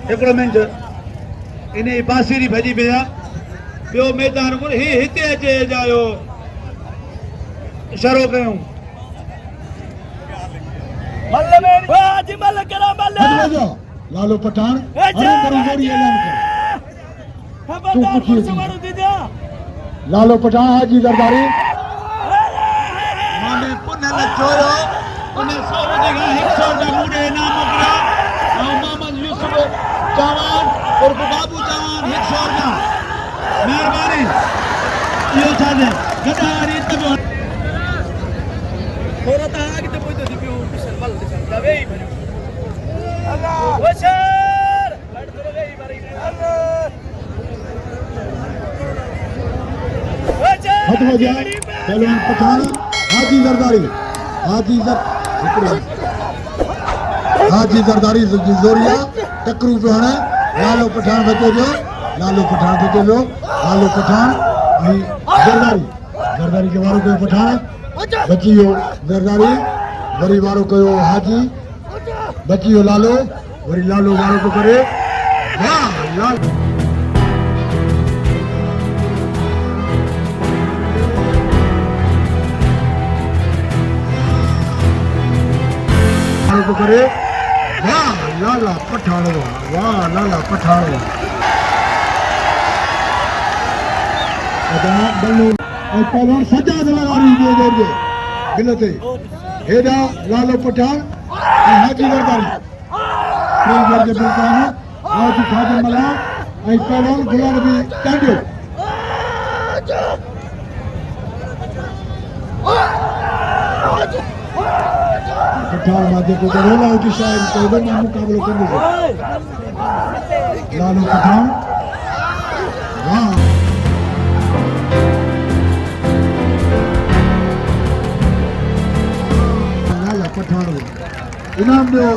हिकिड़ो मिंट इन जी बांसुरी भॼी पिया ॿियो मैदान को ही हिते अचे जायो इशारो कयूं मल्ल में जी मल्ल करा मल्ल लालो पठान लालो पठान हाजी दरबारी माने पुनल चोयो उन्हें 100 जगह 100 जा मुड़े नाम मोकिलिया मोहम्मद यूसुफ चवान उर्फ बाबू चवान 100 जा मेहरबानी इहो छा दे गदारी तबो थोड़ा ता आगे तो पोइ तो दियो पिछल मल दा वेई भरियो अल्लाह वशर लड़ तो वेई भरी अल्लाह हट हो जा पहलवान पठान हाजी जरदारी जोरिया टकरू पे होना लालो पठान बचे जो लालो पठान आई जरदारी के वारो कोई पठान बचियो जरदारी वरी वारो कयो हाजी बचियो लालो वरी लालो वारो को करे वाह लाल को करे वाह लाला पठान अदा बल्लू पवन सजाद लगारी दे गिलते हेदा लालो पठान हाजी दरबारी प्रेम जे बिलकान आज खादम मला पवन गुलाम भी टांडियो पठान माथे को रोला की शायद तो ना मुकाबला करने से लालो पठान वाह लाला पठान इनाम दो